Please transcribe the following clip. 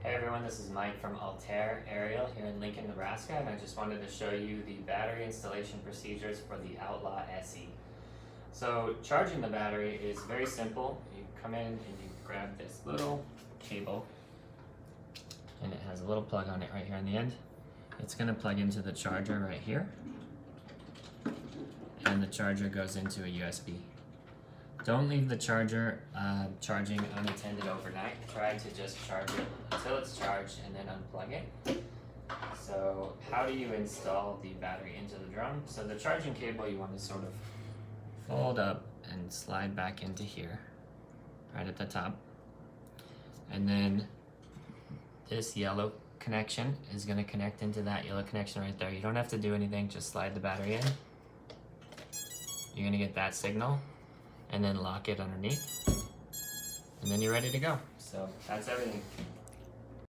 Hey everyone, this is Mike from Altair Aerial here in Lincoln, Nebraska, and I just wanted to show you the battery installation procedures for the Outlaw SE. So charging the battery is very simple. You come in and you grab this little cable, and it has a little plug on it right here on the end. It's going to plug into the charger right here, and the charger goes into a USB. Don't leave the charger charging unattended overnight. Try to just charge it until it's charged and then unplug it. So how do you install the battery into the drum? So the charging cable you want to sort of fold up and slide back into here, right at the top. And then this yellow connection is going to connect into that yellow connection right there. You don't have to do anything, just slide the battery in. You're going to get that signal, and then lock it underneath, and then you're ready to go. So that's everything.